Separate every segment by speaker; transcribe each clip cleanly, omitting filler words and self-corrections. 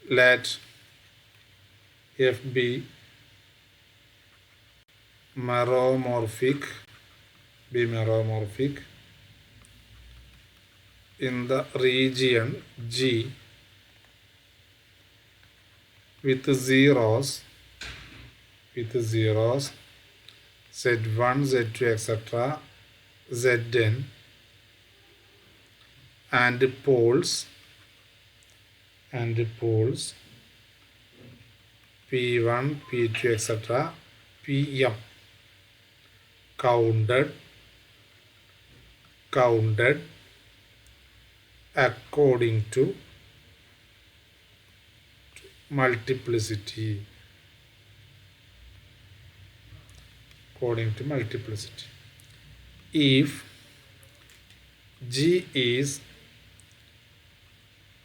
Speaker 1: let F be meromorphic in the region G with zeros z1, z2, etc. zn and poles p1, p2, etc. pm counted according to multiplicity. If G is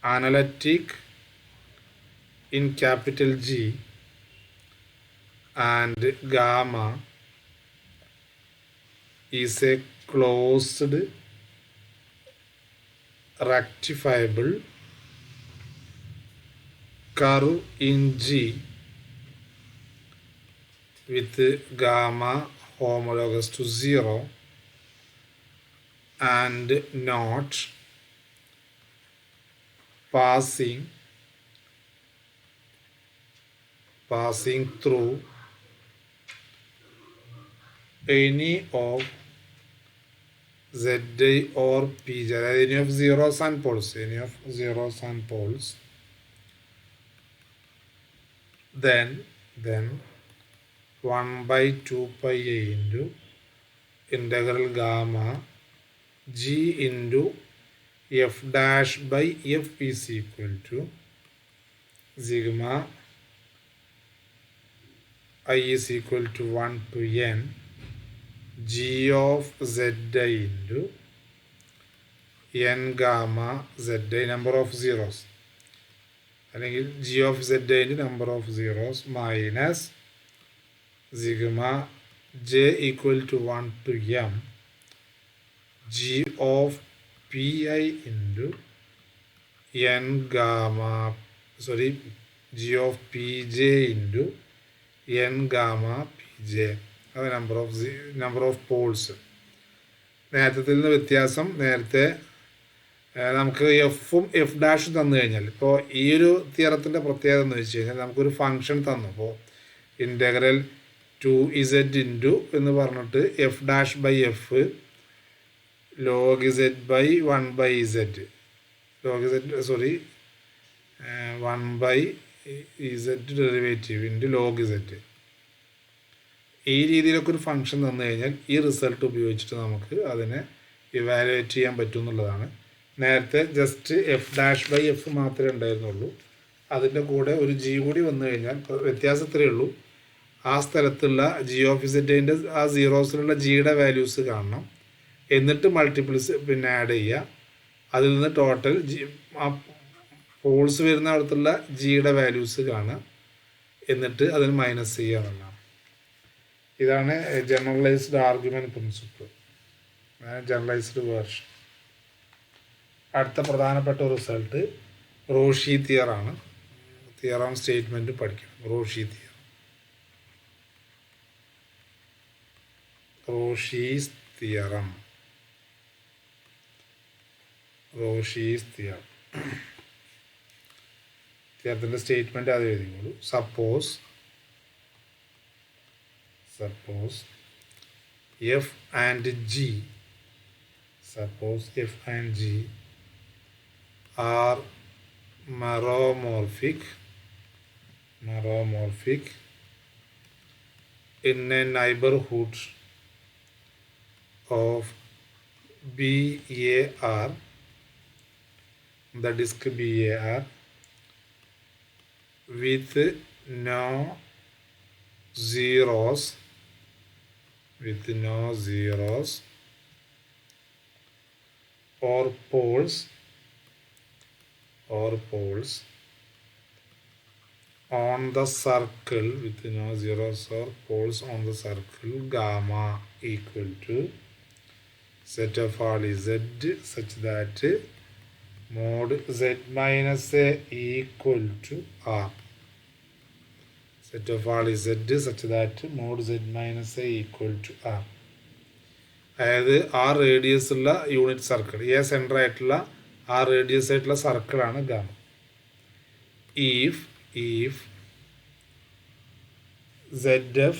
Speaker 1: analytic in capital G and gamma is a closed rectifiable curve in G with gamma homologous to 0 and not passing through any of Zi or Pj, any of zeros and poles, then 1 by 2 pi a into integral gamma G into f dash by f is equal to sigma I is equal to 1 to n G of Zi into n gamma Zi, number of zeros, അല്ലെങ്കിൽ G of Z into number of zeros minus sigma j equal to 1 to m G of Pi into n gamma, G of Pj into n gamma Pj, അത് number of poles. നേരത്തെ നിന്ന് വ്യത്യാസം, നേരത്തെ നമുക്ക് എഫും F ഡാഷും തന്നു കഴിഞ്ഞാൽ, ഇപ്പോൾ ഈ ഒരു തിയറത്തിൻ്റെ പ്രത്യേകത എന്ന് വെച്ച് കഴിഞ്ഞാൽ നമുക്കൊരു ഫംഗ്ഷൻ തന്നു. അപ്പോൾ ഇൻ്റഗ്രൽ 2z ഇൻറ്റു എന്ന് പറഞ്ഞിട്ട് F dash by F log z by 1 by z, 1 by z derivative into log z, ഈ രീതിയിലൊക്കെ ഒരു ഫംഗ്ഷൻ തന്നു കഴിഞ്ഞാൽ ഈ റിസൾട്ട് ഉപയോഗിച്ചിട്ട് നമുക്ക് അതിനെ ഇവാലുവേറ്റ് ചെയ്യാൻ പറ്റും എന്നുള്ളതാണ്. നേരത്തെ just F dash by F മാത്രമേ ഉണ്ടായിരുന്നുള്ളൂ. അതിൻ്റെ കൂടെ ഒരു ജി കൂടി വന്നു കഴിഞ്ഞാൽ വ്യത്യാസത്തിലേ ഉള്ളൂ, ആ സ്ഥലത്തുള്ള ജി ഓഫ് ഇസഡിൻ്റെ ആ സീറോസിലുള്ള ജിയുടെ വാല്യൂസ് കാണണം, എന്നിട്ട് പിന്നെ ആഡ് ചെയ്യുക, അതിൽ നിന്ന് ടോട്ടൽ ആ പോൾസ് വരുന്ന അടുത്തുള്ള ജിയുടെ വാല്യൂസ് കാണുക, എന്നിട്ട് അതിന് മൈനസ് ചെയ്യുക എന്നുള്ളതാണ്. ഇതാണ് generalized argument principle, generalized version. അടുത്ത പ്രധാനപ്പെട്ട റിസൾട്ട് റോഷി തിയറാണ്. തിയറം സ്റ്റേറ്റ്മെൻറ്റ് പഠിക്കണം. Rouche's theorem. തിയറത്തിൻ്റെ സ്റ്റേറ്റ്മെൻറ്റ് അത് എഴുതിക്കോളൂ. Suppose F and G are meromorphic in a neighborhood of BAR, the disk BAR, with no zeros or poles on the circle, gamma equal to set of all z such that mod z minus a equal to r. Set of all z such that mod z minus a equal to r. അതായത് ആ radius ഉള്ള unit circle, A centre ആയിട്ടുള്ള ആ radius ആയിട്ടുള്ള സർക്കിളാണ് gamma. if zf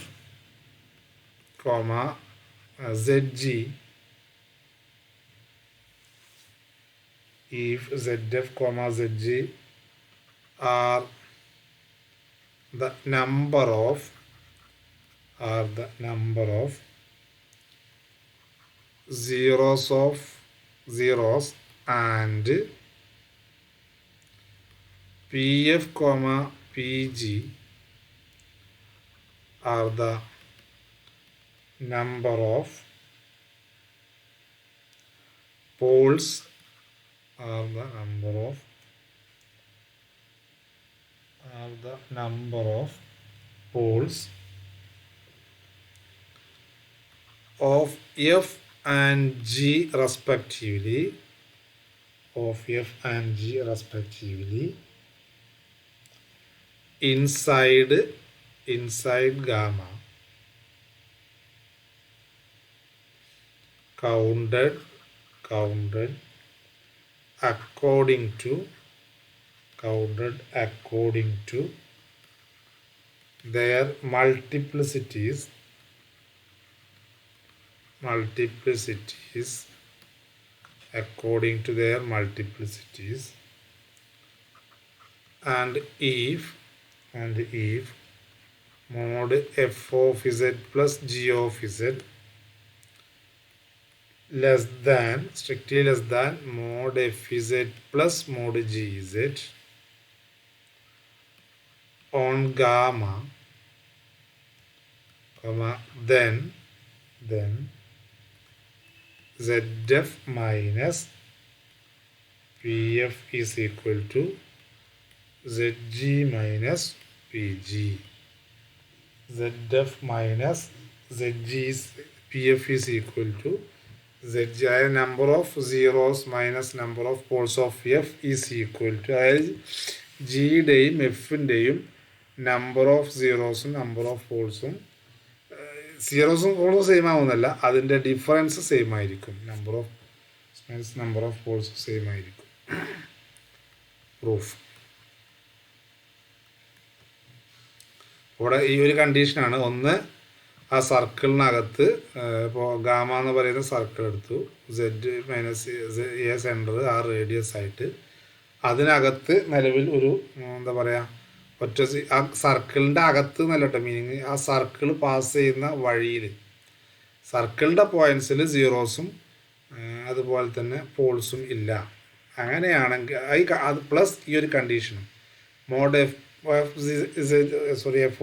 Speaker 1: zg, if zf zg are the number of zeros and pf pg are the number of poles of f and g respectively, inside gamma, counted according to their multiplicities according to their multiplicities, and if mod f of z plus g of z strictly less than mod f z plus mod g z on gamma, then zf minus pf is equal to zg minus pg. zf minus zg is pf is equal to zg. Number of zeros minus number of poles of f is equal to, അതായത് ജിയുടെയും എഫിൻ്റെയും number of സീറോസും number of പോൾസും, സീറോസും പോൾസും same ആവുന്നല്ല, അതിൻ്റെ difference same ആയിരിക്കും. നമ്പർ ഓഫ് പോൾസ് സെയിം ആയിരിക്കും. പ്രൂഫ് ഇവിടെ ഈ ഒരു കണ്ടീഷനാണ്. ഒന്ന്, ആ സർക്കിളിനകത്ത് ഇപ്പോൾ ഗാമ എന്ന് പറയുന്ന സർക്കിൾ എടുത്തു, സെഡ് മൈനസ് എ സെൻറ്റർ ആ റേഡിയസ് ആയിട്ട്, അതിനകത്ത് നിലവിൽ ഒരു എന്താ പറയുക ഒറ്റ ആ സർക്കിളിൻ്റെ അകത്ത് എന്നല്ല കേട്ടോ മീനിങ്, ആ സർക്കിൾ പാസ് ചെയ്യുന്ന വഴിയിൽ സർക്കിളിൻ്റെ പോയിൻറ്റ്സിൽ സീറോസും അതുപോലെ തന്നെ പോൾസും ഇല്ല. അങ്ങനെയാണെങ്കിൽ അത് പ്ലസ് ഈ ഒരു കണ്ടീഷനും mod F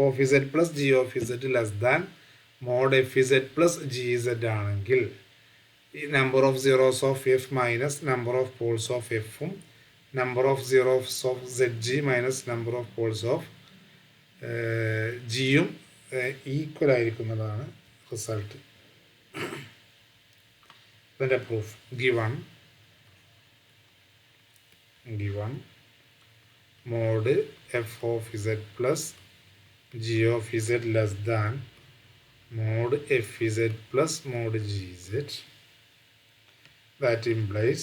Speaker 1: of Z plus G of Z less than mod F Z plus G Z ആണെങ്കിൽ ഈ number of zeros of F minus number of poles of എഫും number of zeros of Z G minus number of poles of ജിയും equal ആയിരിക്കുന്നതാണ് result. ഇതിൻ്റെ proof given mod F of Z plus G of Z less than mod fz plus mod gz. That implies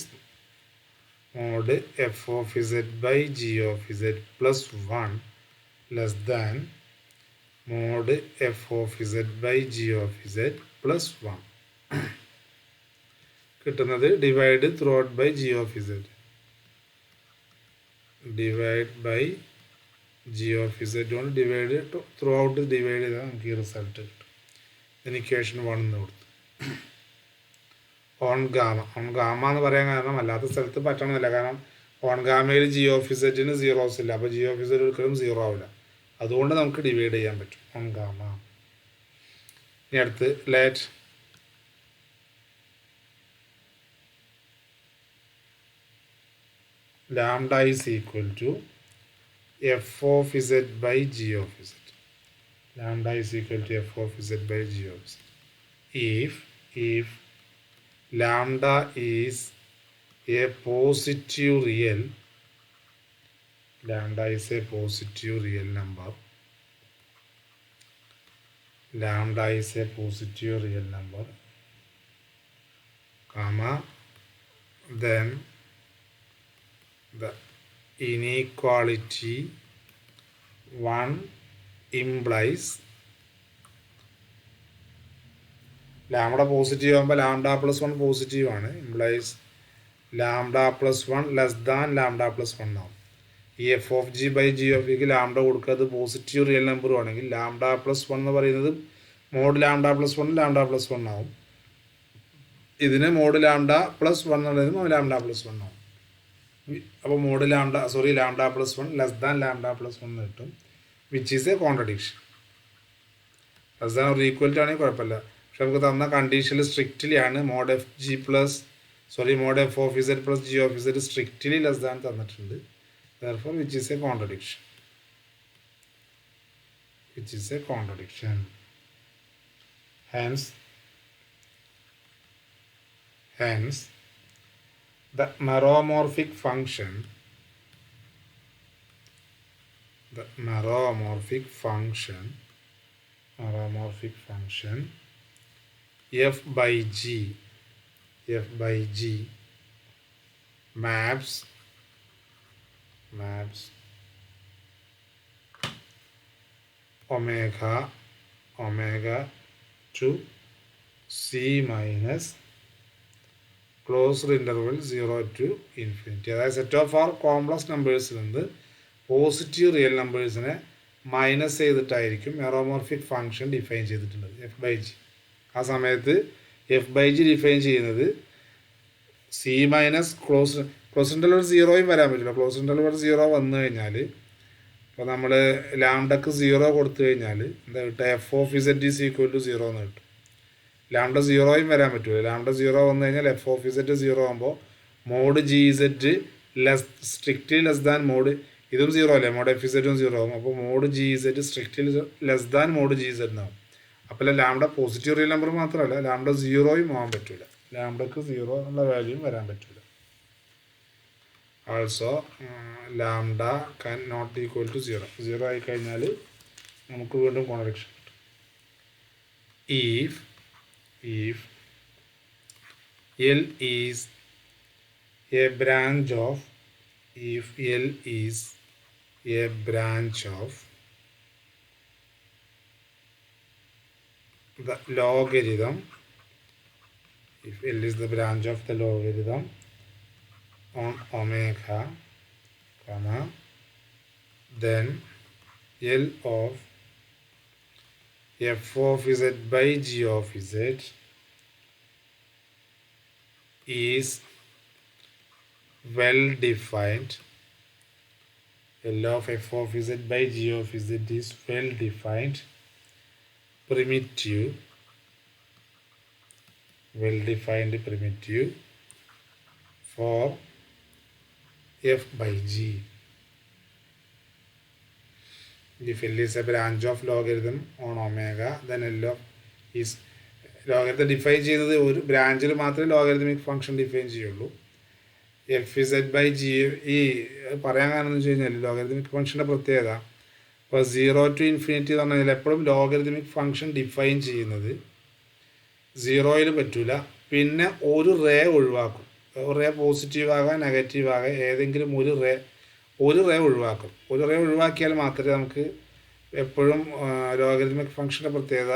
Speaker 1: mod f of z by g of z plus 1 less than mod f of z by g of z plus 1. കിട്ടുന്നത് divide throughout by g of z, divide by g of z കൊണ്ട് divide throughout divide ചെയ്താൽ നമുക്ക് ഈ result കിട്ടും. Equation 1 എന്ന് കൊടുത്തു. On gamma എന്ന് പറയാൻ കാരണം അല്ലാത്ത സ്ഥലത്ത് പറ്റണമെന്നില്ല, കാരണം ഓൺ ഗാമയിൽ ജി ഓഫ് ഇസെഡിന് സീറോസ് ഇല്ല, അപ്പോൾ ജി ഓഫ് ഇസെഡ് ഒരിക്കലും സീറോ ആവില്ല, അതുകൊണ്ട് നമുക്ക് ഡിവൈഡ് ചെയ്യാൻ പറ്റും ഓൺ ഗാമ. ഇനി അടുത്ത് let lambda is equal to f of z by g of z. Lambda is equal to f of z by g of z. If lambda is a positive real, lambda is a positive real number, lambda is a positive real number, comma, then the inequality 1 implies lambda positive ആകുമ്പോൾ lambda plus 1 positive ആണ്, implies lambda plus 1 less than lambda plus 1 ആവും. ഈ f of g by g of ജിക്ക് lambda കൊടുക്കുക, അത് positive real number ആണെങ്കിൽ lambda plus 1 എന്ന് പറയുന്നത് mod lambda plus 1 lambda plus 1 ആവും. ഇതിന് മോഡ് ലാംഡ പ്ലസ് 1 എന്നുള്ളത് ലാംഡ പ്ലസ് 1 ആവും. അപ്പോൾ mod lambda plus 1 less than lambda plus 1 കിട്ടും, which is a contradiction. Less than ഒരു ഈക്വൽ ടു ആണെങ്കിൽ കുഴപ്പമില്ല. പക്ഷെ നമുക്ക് തന്ന കണ്ടീഷനിൽ സ്ട്രിക്റ്റ്ലി ആണ് mod F of z plus G of z strictly less than തന്നിട്ടുണ്ട്. therefore which is a contradiction. Hence the meromorphic function f by g maps omega to c minus closed interval 0 to infinity. അതായത് set of R complex നമ്പേഴ്സിൽ നിന്ന് positive real നമ്പേഴ്സിനെ minus ചെയ്തിട്ടായിരിക്കും meromorphic function define ചെയ്തിട്ടുള്ളത് F by G. ആ സമയത്ത് F by G define ചെയ്യുന്നത് C minus close interval 0യും വരാൻ പറ്റില്ല. ക്ലോസ് ഇൻ്റർവൽ 0 വന്നു കഴിഞ്ഞാൽ ഇപ്പോൾ നമ്മൾ ലാംഡക്ക് 0 കൊടുത്തു കഴിഞ്ഞാൽ എന്താ കിട്ടുക, f of z is equal to 0 എന്ന് കിട്ടും. ലാംഡ 0യും വരാൻ പറ്റില്ല. ലാംഡ 0 വന്നു കഴിഞ്ഞാൽ എഫ് ഓഫ് ഇസഡ് 0 ആകുമ്പോൾ mod g z strictly less than mod, ഇതും 0 അല്ലേ, മോഡ് എഫ് ഇസഡും 0 ആകും. അപ്പോൾ mod g z strictly less than mod g z എന്നാവും. അപ്പോൾ ലാംഡ പോസിറ്റീവ് റിയൽ നമ്പർ മാത്രമല്ല, ലാംഡ 0യും ആകാൻ പറ്റില്ല. ലാംഡക്ക് 0 എന്നുള്ള വാല്യൂയും വരാൻ പറ്റില്ല. also lambda can not equal to 0 ആയി കഴിഞ്ഞാൽ നമുക്ക് വീണ്ടും കോൺട്രഡിക്ഷൻ കിട്ടും. if L is a branch of the logarithm, if L is the branch of the logarithm on omega, comma, then L of f of z by g of z is well defined. L of f of z by g of z is well defined primitive for f by g. If L is a branch of logarithm on omega, then L of is logarithm define ചെയ്യുന്നത് ഒരു ബ്രാഞ്ചിൽ മാത്രമേ logarithmic function define ചെയ്യുള്ളൂ. F Z by G, ഈ പറയാൻ കാരണം എന്ന് വെച്ച് കഴിഞ്ഞാൽ ലോഗരിതമിക് ഫംഗ്ഷൻ്റെ പ്രത്യേകത ഇപ്പോൾ 0 to infinity എന്ന് പറഞ്ഞു കഴിഞ്ഞാൽ എപ്പോഴും ലോഗരിതമിക് ഫംഗ്ഷൻ ഡിഫൈൻ ചെയ്യുന്നത് 0യിൽ പറ്റൂല. പിന്നെ ഒരു റേ ഒഴിവാക്കും. ഒരു റേ പോസിറ്റീവ് ആകാം നെഗറ്റീവ് ആകാം, ഏതെങ്കിലും ഒരു റേ ഒഴിവാക്കും. ഒരു റേ ഒഴിവാക്കിയാൽ മാത്രമേ നമുക്ക് എപ്പോഴും ലോഗരിതമിക് ഫംഗ്ഷൻ്റെ പ്രത്യേകത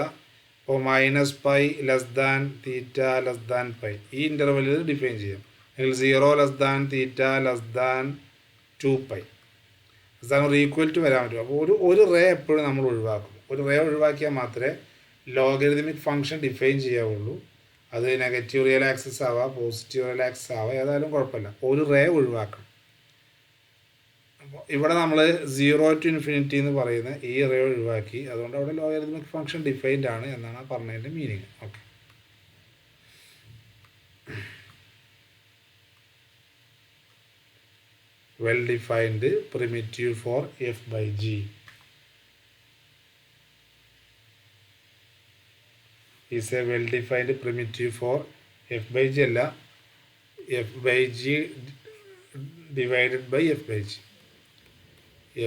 Speaker 1: ഇപ്പോൾ -π less than theta less than π ഈ ഇൻ്റർവെല്ലിൽ ഡിഫൈൻ ചെയ്യാം. അല്ലെങ്കിൽ 0 less than theta less than 2π ഒരു ഈക്വൽ ടു വരാൻ പറ്റും. അപ്പോൾ ഒരു റേ എപ്പോഴും നമ്മൾ ഒഴിവാക്കും. ഒരു റേ ഒഴിവാക്കിയാൽ മാത്രമേ ലോഗരിതമിക് ഫംഗ്ഷൻ ഡിഫൈൻ ചെയ്യാവുള്ളൂ. അത് നെഗറ്റീവ് റിയൽ ആക്സിസ് ആവാം, പോസിറ്റീവ് റിയൽ ആക്സിസ് ആവാം, ഏതായാലും കുഴപ്പമില്ല, ഒരു റേ ഒഴിവാക്കണം. അപ്പോൾ ഇവിടെ നമ്മൾ 0 to infinity എന്ന് പറയുന്ന ഈ റേ ഒഴിവാക്കി. അതുകൊണ്ട് അവിടെ ലോഗരിതമിക് ഫംഗ്ഷൻ ഡിഫൈൻഡ് ആണ് എന്നാണ് പറഞ്ഞതിൻ്റെ meaning. Okay, well defined primitive for f by g. is a well defined primitive for f by g അല്ല, F by G divided by F by G.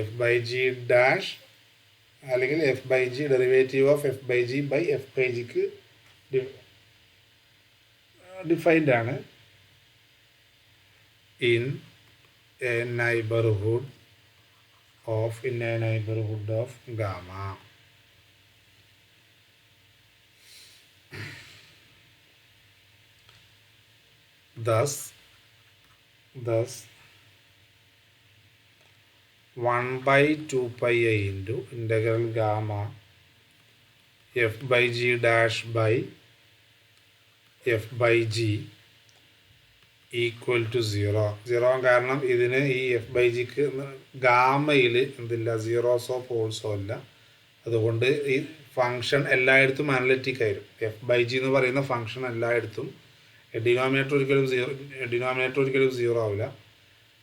Speaker 1: F by G dash അല്ലെങ്കിൽ F by G derivative of F by G by F by ജിക്ക് defined ആണ്. In a neighbourhood of gamma. Thus 1 by 2 pi I into integral gamma f by g dash by f by g equal to 0 കാരണം ഇതിന് ഈ F by ജിക്ക് ഗാമയിൽ എന്തില്ല, സീറോസോ പോൾസോ അല്ല. അതുകൊണ്ട് ഈ ഫങ്ഷൻ എല്ലായിടത്തും അനലിറ്റിക് ആയിരുന്നു. എഫ് ബൈ ജി എന്ന് പറയുന്ന ഫങ്ഷൻ എല്ലായിടത്തും ഡിനോമിനേറ്റർ ഒരിക്കലും സീറോ ആവില്ല.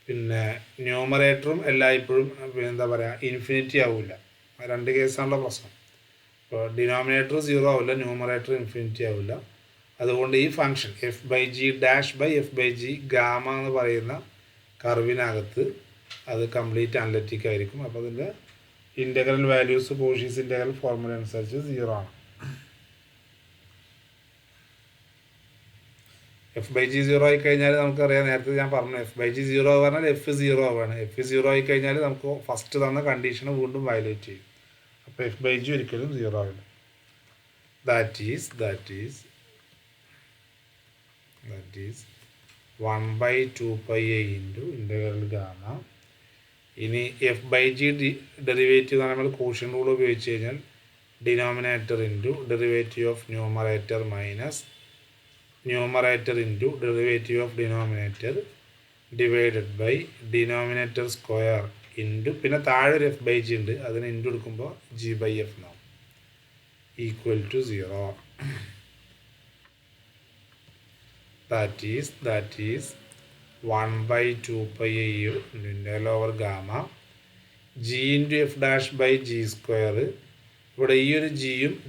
Speaker 1: പിന്നെ ന്യൂമറേറ്ററും എല്ലായ്പ്പോഴും എന്താ പറയുക ഇൻഫിനിറ്റി ആവില്ല. രണ്ട് കേസാണല്ലോ പ്രശ്നം. അപ്പോൾ ഡിനോമിനേറ്റർ സീറോ ആവില്ല, ന്യൂമറേറ്റർ ഇൻഫിനിറ്റി ആവില്ല. അതുകൊണ്ട് ഈ function f by G dash by F by g gamma എന്ന് പറയുന്ന കർവിനകത്ത് അത് കംപ്ലീറ്റ് അനലിറ്റിക് ആയിരിക്കും. അപ്പോൾ അതിൻ്റെ integral values Cauchy's integral formula അനുസരിച്ച് 0 ആണ്. എഫ് ബൈ ജി 0 ആയി കഴിഞ്ഞാൽ നമുക്കറിയാം, നേരത്തെ ഞാൻ പറഞ്ഞു, എഫ് ബൈ ജി 0 പറഞ്ഞാൽ എഫ് 0 ആവുകയാണ്. എഫ് 0 ആയി കഴിഞ്ഞാൽ നമുക്ക് ഫസ്റ്റ് തന്ന കണ്ടീഷൻ വീണ്ടും വയലേറ്റ് ചെയ്യും. അപ്പോൾ എഫ് ബൈ ജി ഒരിക്കലും 0 ആവില്ല. That is 1 by 2 pi I into integral gamma. ഇനി എഫ് ബൈ ജി ഡെറിവേറ്റീവ് നമ്മൾ കോഷ്യൻ റൂൾ ഉപയോഗിച്ച് കഴിഞ്ഞാൽ denominator into derivative of numerator minus numerator into derivative of denominator divided by denominator square into പിന്നെ താഴെ ഒരു F by G ഉണ്ട്, അതിന് into എടുക്കുമ്പോൾ ജി ബൈ എഫ് എന്നാവും equal to 0. That is 1 by 2 pi I integral over gamma g into f dash by g square. ഇവിടെ ഈ ഒരു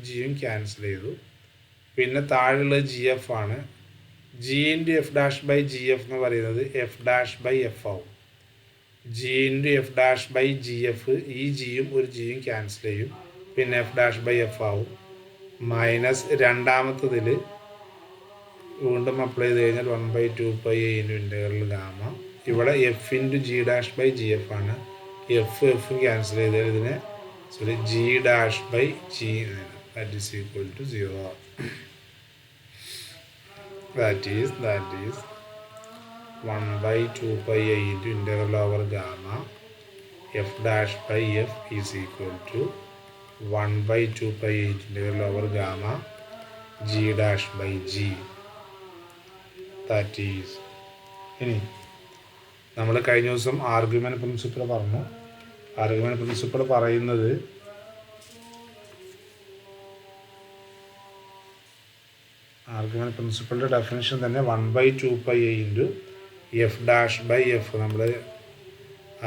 Speaker 1: ജിയും ക്യാൻസൽ ചെയ്തു. പിന്നെ താഴെയുള്ള ജി എഫ് ആണ്. G into f dash by G f എന്ന് പറയുന്നത് എഫ് ഡാഷ് ബൈ എഫ് ആവും. G into f dash by G f, ഈ ജിയും ഒരു ജിയും ക്യാൻസൽ ചെയ്യും, പിന്നെ എഫ് ഡാഷ് ബൈ എഫ് ആവും. മൈനസ് രണ്ടാമത്തതിൽ വീണ്ടും അപ്ലൈ ചെയ്ത് കഴിഞ്ഞാൽ 1 by 2 pi I into integral gamma. ഇവിടെ f into g dash by G f ആണ്. എഫും ക്യാൻസൽ ചെയ്താൽ ഇതിനെ g dash by g that is equal to 0. That is 1 by 2 pi I into integral over gamma f dash by f is equal to 1 by 2 pi I into integral over gamma g dash by g. That is. ഇനി നമ്മൾ കഴിഞ്ഞ ദിവസം argument principle പറഞ്ഞു. Argument principle പറയുന്നത് argument പ്രിൻസിപ്പിളിൻ്റെ definition തന്നെ 1 by 2 pi I into f dash by f. നമ്മൾ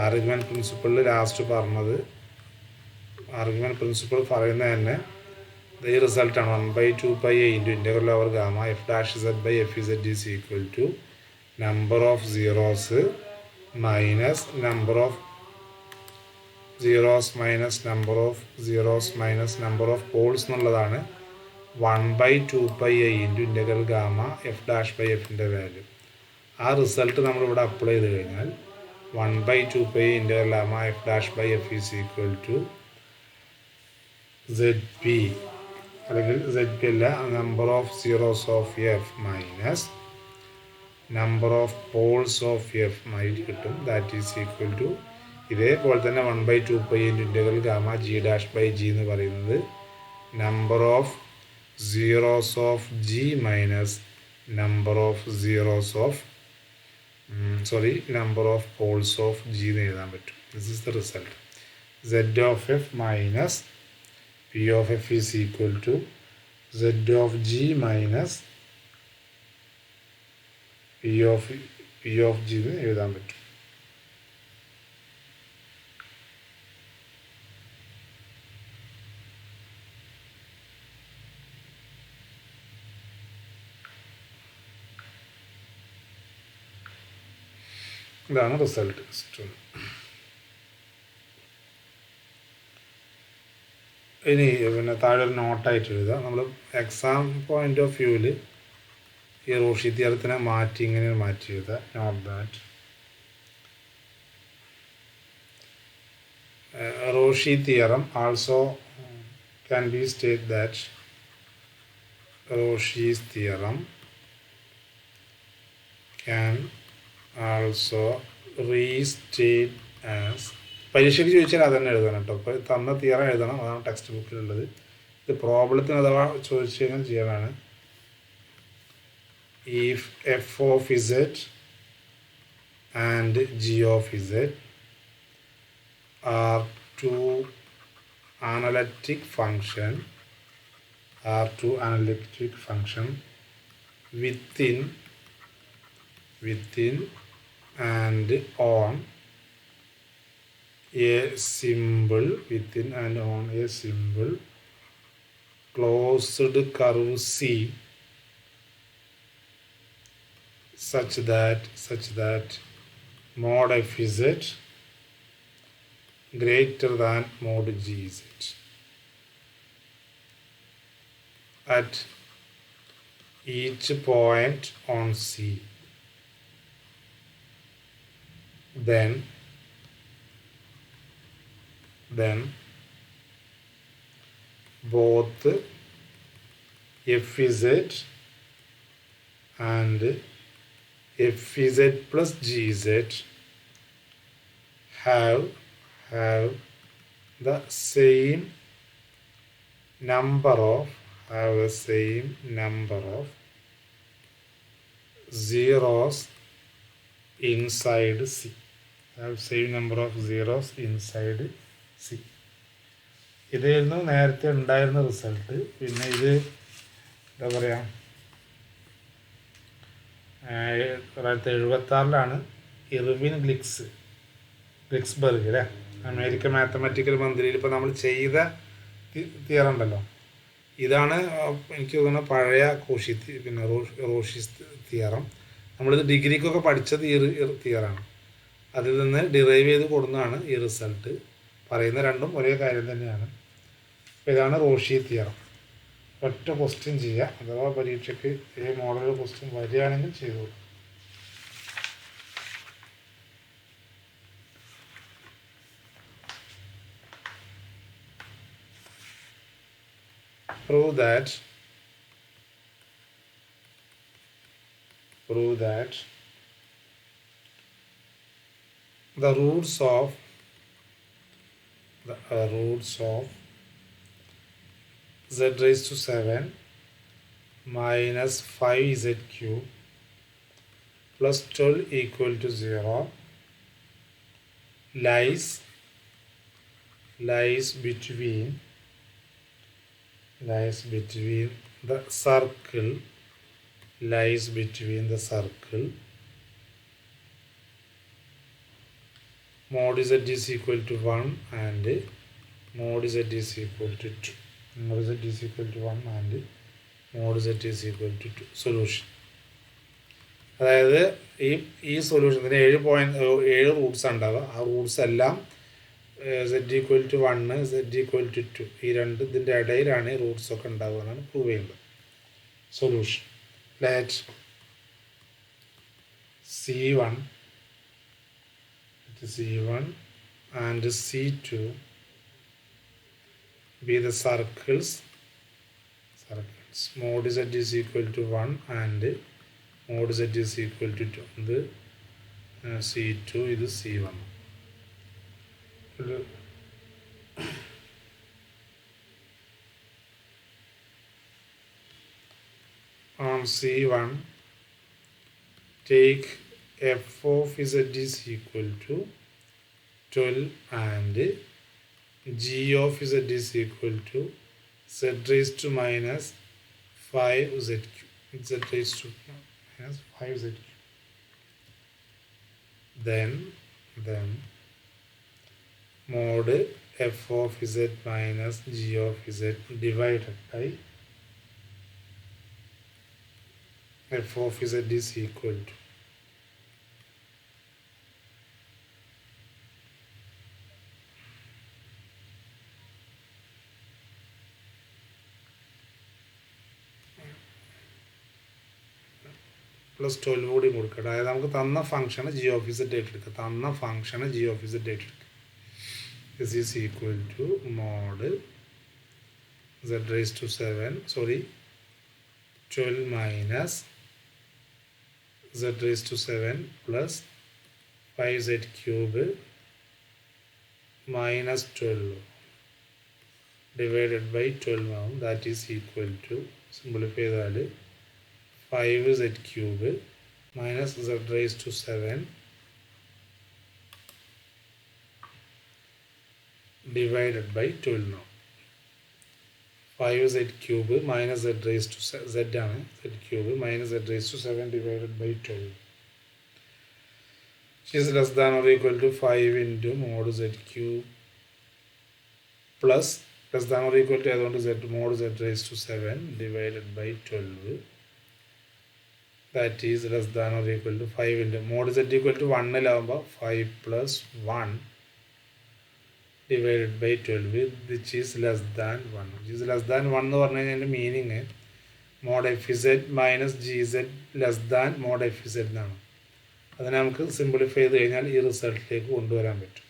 Speaker 1: argument പ്രിൻസിപ്പിളിൽ last പറഞ്ഞത്, ആർഗ്യുമെൻറ്റ് പ്രിൻസിപ്പിൾ പറയുന്നത് തന്നെ ഈ റിസൾട്ടാണ്. 1 by 2 pi I into integral over gamma f dash z by f z is equal to number of zeros minus number of zeros minus number of zeros minus number of poles എന്നുള്ളതാണ് 1 by 2 pi I into integral gamma f dash by f ൻ്റെ value. ആ result നമ്മളിവിടെ apply ചെയ്ത് കഴിഞ്ഞാൽ 1 by 2 pi integral gamma f dash by f is equal to zp അല്ലെങ്കിൽ Z P അല്ല, number of zeros of F minus number of poles of F ആയിട്ട് കിട്ടും. That is equal to ഇതേപോലെ തന്നെ 1 by 2 pi into integral gamma g dash by g എന്ന് പറയുന്നത് number of zeros of g minus number of zeros of number of poles of g എന്ന് എഴുതാൻ പറ്റും. This is the result. Z of F minus P of f is equal to Z of g minus P of g എന്ന് എഴുതാൻ പറ്റും. ഇതാണ് result. ഇനി പിന്നെ താഴെ ഒരു നോട്ടായിട്ട് എഴുതാം. നമ്മൾ എക്സാം പോയിന്റ് ഓഫ് വ്യൂവിൽ ഈ റോഷി തിയറത്തിനെ മാറ്റി ഇങ്ങനെ മാറ്റി എഴുതാം. Note that Rouche theorem also can be stated that Rouche's theorem can also restate as പരീക്ഷയ്ക്ക് ചോദിച്ചാൽ അതന്നെ എഴുതണം കേട്ടോ. ഇപ്പോൾ തന്ന തിയറം എഴുതണം, അതാണ് ടെക്സ്റ്റ് ബുക്കിലുള്ളത്. ഇത് പ്രോബ്ലത്തിന് അഥവാ ചോദിച്ചു കഴിഞ്ഞാൽ ചെയ്യാനാണ്. If f of z and g of z are two analytic function within and on a symbol closed curve C such that mod f z greater than mod gz at each point on C, then both fz and fz plus gz have the same number of zeros inside C. ഇതായിരുന്നു നേരത്തെ ഉണ്ടായിരുന്ന result. പിന്നെ ഇത് എന്താ പറയുക, 1976 Irwin ഗ്ലിക്സ്ബർഗ് അല്ലേ, American mathematical മന്ത്രിയിൽ ഇപ്പോൾ നമ്മൾ ചെയ്ത തിയറം ഉണ്ടല്ലോ, ഇതാണ് എനിക്ക് തോന്നുന്ന പഴയ റോഷീസ് തിയറം. നമ്മളിത് ഡിഗ്രിക്കൊക്കെ പഠിച്ചത് ഈ തിയറാണ്. അതിൽ നിന്ന് ഡിറൈവ് ചെയ്ത് കൊടുക്കുന്നതാണ് ഈ റിസൾട്ട്. പറയുന്ന രണ്ടും ഒരേ കാര്യം തന്നെയാണ്. അപ്പോൾ ഇതാണ് റോഷി തിയറം. ഒറ്റ ക്വസ്റ്റ്യൻ ചെയ്യുക, അഥവാ പരീക്ഷയ്ക്ക് ഈ മോഡൽ ക്വസ്റ്റ്യൻ വരികയാണെങ്കിൽ ചെയ്തോളൂ. Prove that the roots of z raised to 7 minus 5z cube plus 12 equal to 0 lies between the circle mod z is equal to 1 and mod z is equal to 2. Mod z is equal to 1 and mod z is equal to 2. Solution, അതായത് ഈ സൊല്യൂഷന് 7 Roots ഉണ്ടാവുക. ആ roots എല്ലാം z equal to 1 z equal to 2 ഈ ഇതിൻ്റെ ഇടയിലാണ് ഈ Roots ഒക്കെ ഉണ്ടാവുക എന്നാണ് പ്രൂവ് ചെയ്യേണ്ടത്. Solution, let C1 and C2 be the circles. Mod z is equal to 1 and mod z is equal to 2. ഇത് C2, ഇത് C1. On C1 take f of z is equal to 12 and g of z is equal to z raised to minus 5z cube. Z raised to minus 5z cube. Then mod f of z minus g of z divided by f of z is equal to plus 12 കൂടി കൊടുക്കുക. അതായത് നമുക്ക് തന്ന ഫംഗ്ഷന് G of z ആയിട്ട് എടുക്കുക. തന്ന ഫംഗ്ഷന് ജി ഓഫ് ഇസഡ് ആയിട്ട് എടുക്കുക. This is equal to mod z raised to 7 12 minus z raised to 7 plus 5z cube minus 12 divided by 12 now, that is equal to, simplify that, 5z cube minus z raised to 7 divided by 12 now. 5z cube minus z raised to z ആണ് z cube minus z raised to 7 divided by 12 is less than or equal to 5 into mod z cube plus less than or equal to അതുകൊണ്ട് z mod z raised to 7 divided by 12, that is less than or equal to 5 into mod z equal to 1 ലാവുമ്പോൾ 5 plus 1 divided by 12, which is less than 1. Which is less than 1 എന്ന് പറഞ്ഞു കഴിഞ്ഞാൽ meaning mod F Z minus G z less than mod F z എന്നാണ്. അതിനെ നമുക്ക് simplify ചെയ്ത് കഴിഞ്ഞാൽ ഈ റിസൾട്ടിലേക്ക് കൊണ്ടുവരാൻ പറ്റും.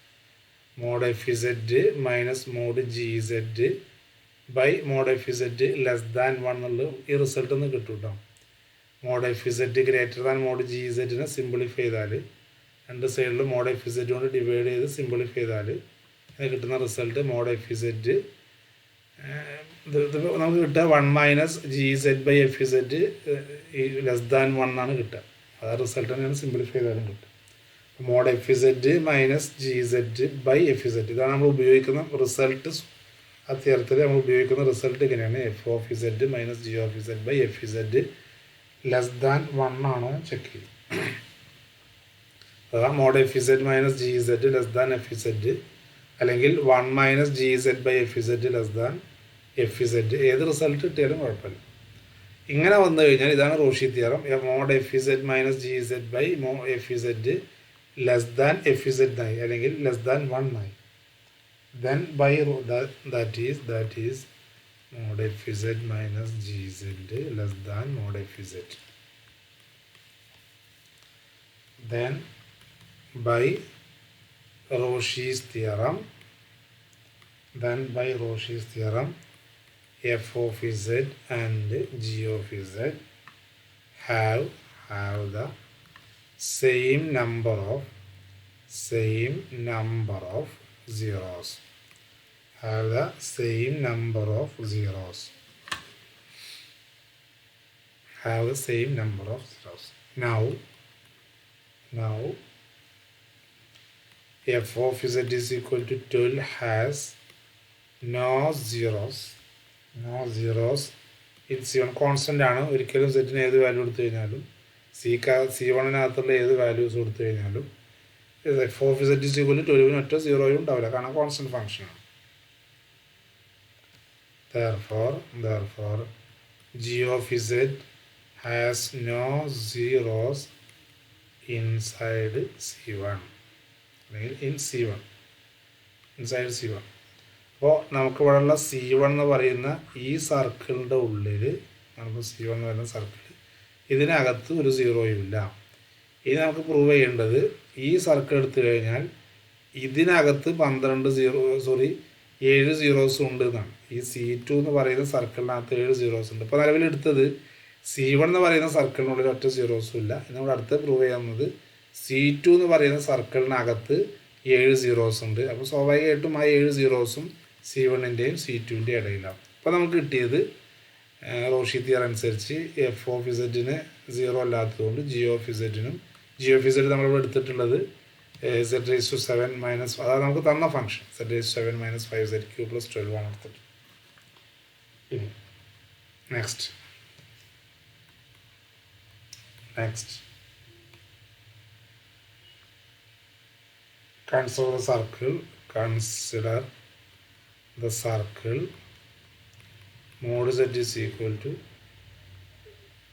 Speaker 1: Mod F Z minus mod G Z by mod F Z less than 1 എന്നുള്ള ഈ റിസൾട്ട് ഒന്ന് കിട്ടും കേട്ടോ. Mod F Z greater than mod G ഇസെഡിനെ സിംപ്ലിഫൈ ചെയ്താൽ രണ്ട് സൈഡിൽ മോഡ് എഫ് ഇസെഡ് കൊണ്ട് ഡിവൈഡ് ചെയ്ത് സിംപ്ലിഫൈ ചെയ്താൽ കിട്ടുന്ന റിസൾട്ട് മോഡ് എഫ് ഇസെഡ് നമുക്ക് കിട്ടുക 1 minus G Z by F Z less than 1 എന്നാണ് കിട്ടുക. ആ റിസൾട്ട് തന്നെയാണ് സിംപ്ലിഫൈ ചെയ്താലും കിട്ടുക. Mode F Z minus G Z by F z, ഇതാണ് നമ്മൾ ഉപയോഗിക്കുന്ന റിസൾട്ട്. ആ തിയറത്തിൽ നമ്മൾ ഉപയോഗിക്കുന്ന റിസൾട്ട് ഇങ്ങനെയാണ്, f of z minus g of z by F Z less than 1 ആണോ ചെക്ക് ചെയ്യും. അതാ mod F Z minus G z less than f z, അല്ലെങ്കിൽ 1 minus G Z by F Z less than f z, ഏത് result കിട്ടിയാലും കുഴപ്പമില്ല. ഇങ്ങനെ വന്നു കഴിഞ്ഞാൽ ഇതാണ് Rouche theorem. Mod F Z minus G Z by F Z less than f z ആയി, അല്ലെങ്കിൽ ലെസ് ദാൻ 1 ആയി. Then bye that is mod F Z minus G z less than mod F Z. Then by Rouche's theorem, f of z and g of z have the same number of zeros. Have the same number of zeros. Have the same number of zeros. Now f of z is equal to 12 has no zeros. ഇത് C1 constant ആണ്. ഒരിക്കലും സെറ്റിന് ഏത് value കൊടുത്തു കഴിഞ്ഞാലും C1-നകത്തുള്ള ഏത് values കൊടുത്തു കഴിഞ്ഞാലും f of z is equal to 12 ഒറ്റ സീറോയും ഉണ്ടാവില്ല, കാരണം കോൺസ്റ്റന്റ് ഫംഗ്ഷനാണ്. Therefore g of z has no zeros inside C1. Inside C1. അപ്പോൾ നമുക്ക് ഇവിടെയുള്ള C1 എന്ന് പറയുന്ന ഈ സർക്കിളിൻ്റെ ഉള്ളിൽ, നമുക്ക് C1 എന്ന് പറയുന്ന സർക്കിൾ, ഇതിനകത്ത് ഒരു സീറോയും ഇല്ല. ഇനി നമുക്ക് പ്രൂവ് ചെയ്യേണ്ടത് ഈ സർക്കിൾ എടുത്തു കഴിഞ്ഞാൽ ഇതിനകത്ത് 7 സീറോസ് ഉണ്ട് എന്നാണ്. ഈ C2 എന്ന് പറയുന്ന സർക്കിളിനകത്ത് 7 സീറോസ് ഉണ്ട്. ഇപ്പോൾ നിലവിലെടുത്തത് C1 എന്ന് പറയുന്ന സർക്കിളിനുള്ളിൽ ഒറ്റ സീറോസും ഇല്ല. നമ്മൾ അടുത്ത് പ്രൂവ് ചെയ്യുന്നത് C2 എന്ന് പറയുന്ന സർക്കിളിനകത്ത് 7 സീറോസ് ഉണ്ട്. അപ്പോൾ സ്വാഭാവികമായിട്ടും ആ 7 സീറോസും C1-ൻ്റെയും C2-ൻ്റെയും ഇടയിലാണ്. അപ്പോൾ നമുക്ക് കിട്ടിയത് റോഷി തിയർ അനുസരിച്ച് എഫ് ഓഫ് ഇസഡിന് സീറോ അല്ലാത്തതുകൊണ്ട് ജി ഓഫ് ഇസഡ് നമ്മളിവിടെ എടുത്തിട്ടുള്ളത് സെഡ് റേസ് ടു 7 മൈനസ്, അതായത് നമുക്ക് തന്ന function z raise to 7 minus 5z³ plus 12 ആണ് എടുത്തിട്ട്. ഇനി next consider the circle mod z is equal to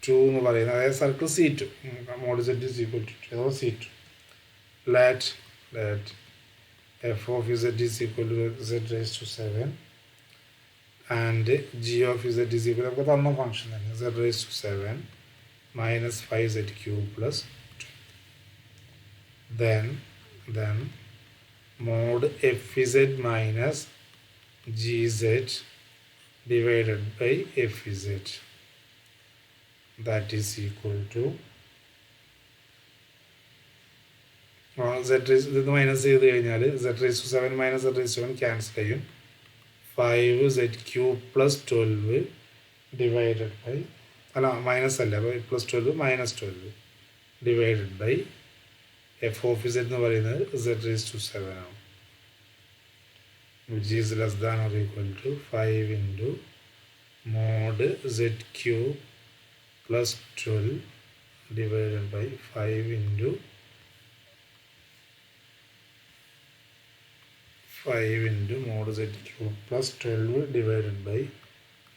Speaker 1: 2 എന്ന് പറയുന്നത്, അതായത് circle C2, mod z is equal to 2, അതായത് C2. Let f of z is equal to z raised to 7 and g of z is equal to നമുക്ക് തന്ന function തന്നെ z raised to 7 minus 5z cube plus 2. Then mod fz minus gz divided by fz, that is equal to z ഇത് minus ചെയ്ത് കഴിഞ്ഞാൽ z raised to 7 minus z raised to 7 cancel ചെയ്യും. 5z cube plus 12 divided by minus അല്ല plus 12 minus 12 divided by F of z എന്ന് പറയുന്നത് z raised to 7 ആണ്, which is less than or equal to 5 into mod z cube plus 12 divided by 5 into 5 into mod z cube plus 12 divided by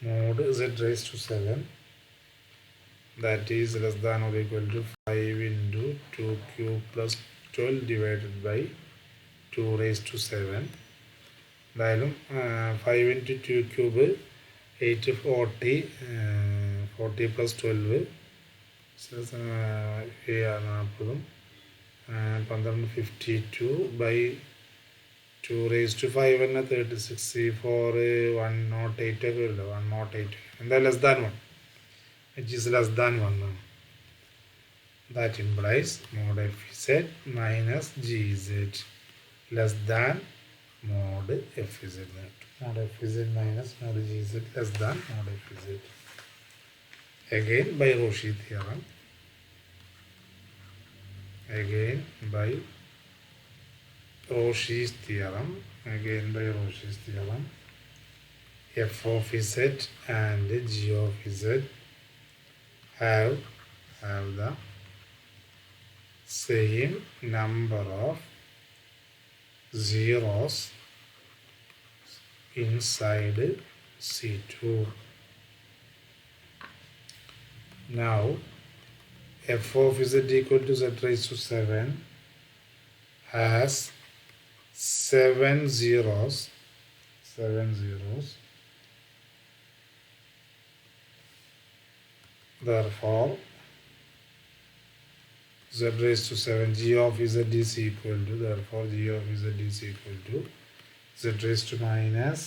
Speaker 1: mod z raised to 7, that is less than or equal to 5 into 2 cube plus 12 divided by 2 raised to 7. എന്തായാലും 5 into 2 cube 8 40 40 plus 12 40 12 52 by 2 raised to 5 and 36 4 108 ഒക്കെ വരില്ല 108 എന്താ less than 1, which is less than 1. That implies mod fz minus gz less than mod fz. Mod fz minus mod gz less than mod fz. Again by Rouche theorem. Again by Rouche's theorem. Again by Rouche's theorem. F of z and g of z have the same number of zeros inside C2. Now f of z equal to z raised to 7 has 7 zeros. Therefore z raised to 7 g of z is equal to, therefore g of z is equal to z raised to minus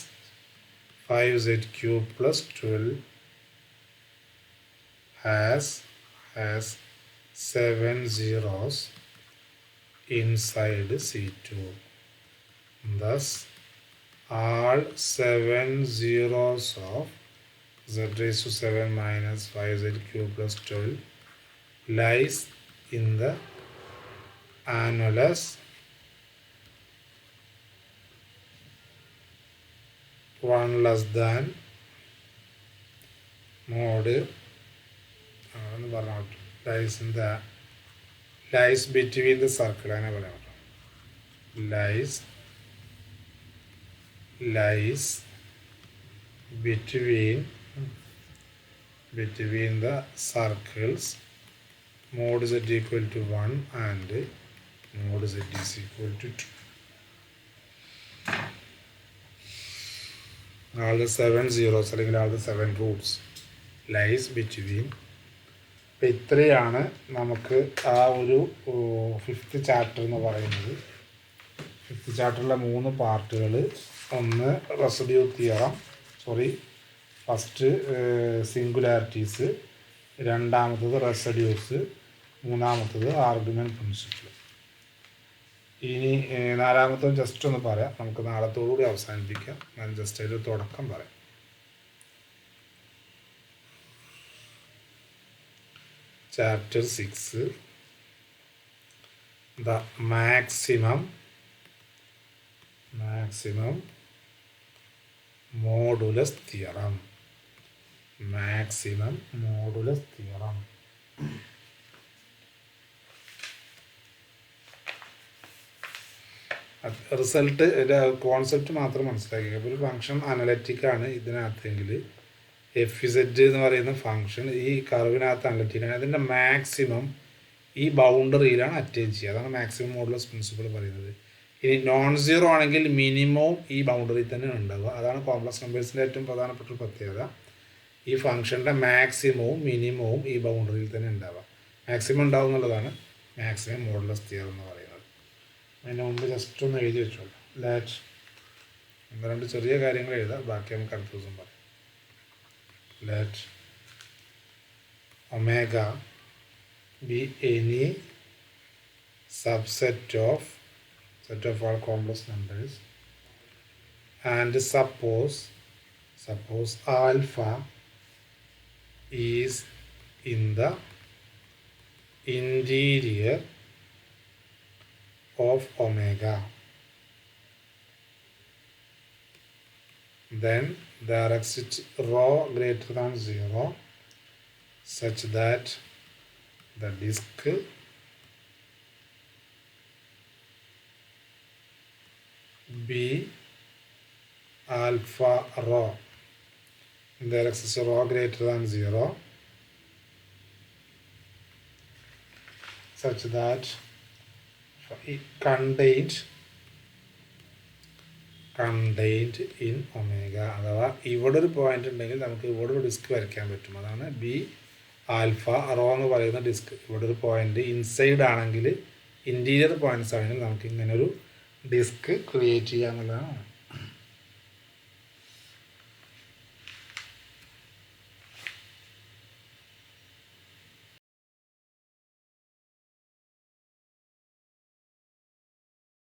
Speaker 1: 5z cube plus 12 has 7 zeros inside C2. Thus all 7 zeros of z raised to 7 minus 5z cube plus 12 lies in the annulus 1 less than mod lies between the circle lies between the circles mod z equal to 1 and mod z is equal to 2. All the 7 zeros അല്ലെങ്കിൽ all the 7 roots lies between. അപ്പം ഇത്രയാണ് നമുക്ക് ആ ഒരു 5th chapter എന്ന് പറയുന്നത്. 5th ചാപ്റ്ററിലെ 3 പാർട്ടുകൾ. ഒന്ന് residue theorem, first singularities, രണ്ടാമത്തത് റെസിഡ്യൂസ്, മൂന്നാമത്തത് ആർഗ്യുമെൻറ്റ് പ്രിൻസിപ്പിൾ. ഇനി നാലാമത്തെ ജസ്റ്റ് ഒന്ന് പറയാം, നമുക്ക് നാളത്തോടുകൂടി അവസാനിപ്പിക്കാം. ഞാൻ ജസ്റ്റ് അതിൽ തുടക്കം പറയാം. Chapter 6, the maximum modulus theorem. Maximum modulus theorem. Result concept മാത്രം മനസ്സിലാക്കി. അപ്പോൾ ഒരു ഫംഗ്ഷൻ അനലറ്റിക്കാണ് ഇതിനകത്തെങ്കിൽ എഫ് ഇസെഡ് എന്ന് പറയുന്ന ഫംഗ്ഷൻ ഈ കർവിനകത്ത് അനലറ്റിക്കാണ്. അതിൻ്റെ മാക്സിമം ഈ ബൗണ്ടറിയിലാണ് അറ്റൈൻ ചെയ്യുക. അതാണ് മാക്സിമം മോഡുലസ് പ്രിൻസിപ്പിൾ പറയുന്നത്. ഇനി നോൺ സീറോ ആണെങ്കിൽ മിനിമവും ഈ ബൗണ്ടറി തന്നെയാണ് ഉണ്ടാവുക. അതാണ് കോംപ്ലക്സ് നമ്പേഴ്സിൻ്റെ ഏറ്റവും പ്രധാനപ്പെട്ട ഒരു പ്രത്യേകത. ഈ ഫംഗ്ഷൻ്റെ മാക്സിമവും മിനിമവും ഈ ബൗണ്ടറിയിൽ തന്നെ ഉണ്ടാവുക. മാക്സിമം ഉണ്ടാവും എന്നുള്ളതാണ് മാക്സിമം മോഡുലസ് തിയറം എന്ന് പറയുന്നത്. അതിന് മുമ്പ് ജസ്റ്റ് ഒന്ന് എഴുതി വെച്ചോളൂ. ലാറ്റ് ഒന്ന് രണ്ട് ചെറിയ കാര്യങ്ങൾ എഴുതാം, ബാക്കി നമുക്ക് അടുത്ത ദിവസം പറയാം. Let omega be any subset of all complex numbers, and suppose alpha is in the interior of omega, then there exists rho greater than 0 such that the disk B alpha rho, there exists rho greater than 0 such that it contained in omega. അഥവാ ഇവിടെ ഒരു point ഉണ്ടെങ്കിൽ നമുക്ക് ഇവിടെ ഒരു disk വരയ്ക്കാൻ പറ്റും. അതാണ് ബി ആൽഫ റോ എന്ന് പറയുന്ന ഡിസ്ക്. ഇവിടെ ഒരു പോയിന്റ് ഇൻസൈഡ് ആണെങ്കിൽ, ഇൻറ്റീരിയർ പോയിന്റ്സ് ആണെങ്കിൽ നമുക്ക് ഇങ്ങനൊരു ഡിസ്ക് ക്രിയേറ്റ് ചെയ്യുക എന്നുള്ളതാണ്.